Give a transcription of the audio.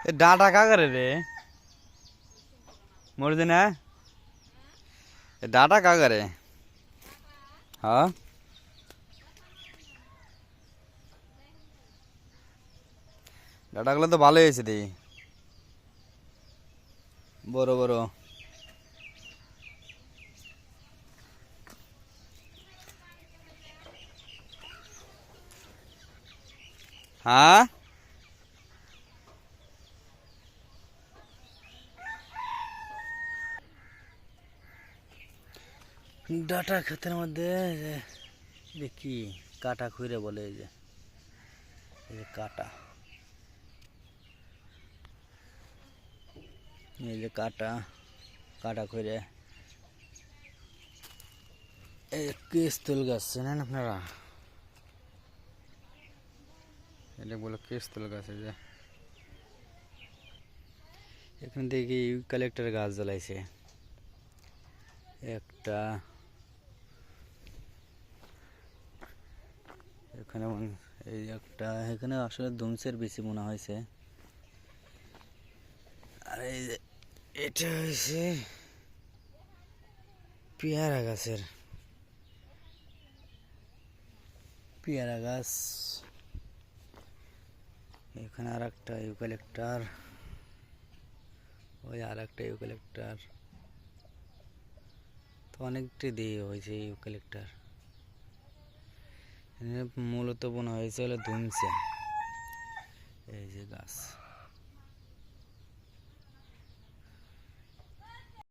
এ data কা করে রে মরছে না এ ডাটা কা করে হ্যাঁ ডাটাগুলো তো ভালোই হয়েছে দি বড় বড় হ্যাঁ ডাটা ক্ষেতের মধ্যে কি কাটা খুঁড়ে বলে এই যে কাটা এই যে কাটা কাটা খুঁড়ে এই কেস্তুল গাছ চেনেন আপনারা এটা বলে কেস্তুল গাছ এই যে এখান থেকে ইউক্যালিপ্টাস গাছ জ্বালাইছে একটা এখানে এই একটা এখানে আসলে ধুমসের বেশি মনে হয়েছে আর এই যে এটা হয়েছে পেয়ারা গাছের পেয়ারা গাছ এখানে আর একটা ইউক্যালিপ্টাস ওই আর একটা ইউক্যালিপ্টাস তো অনেকটি দিয়ে হয়েছে ইউক্যালিপ্টাস মূলত বোনা হয়েছে হলো ধুমসে এই যে গাছ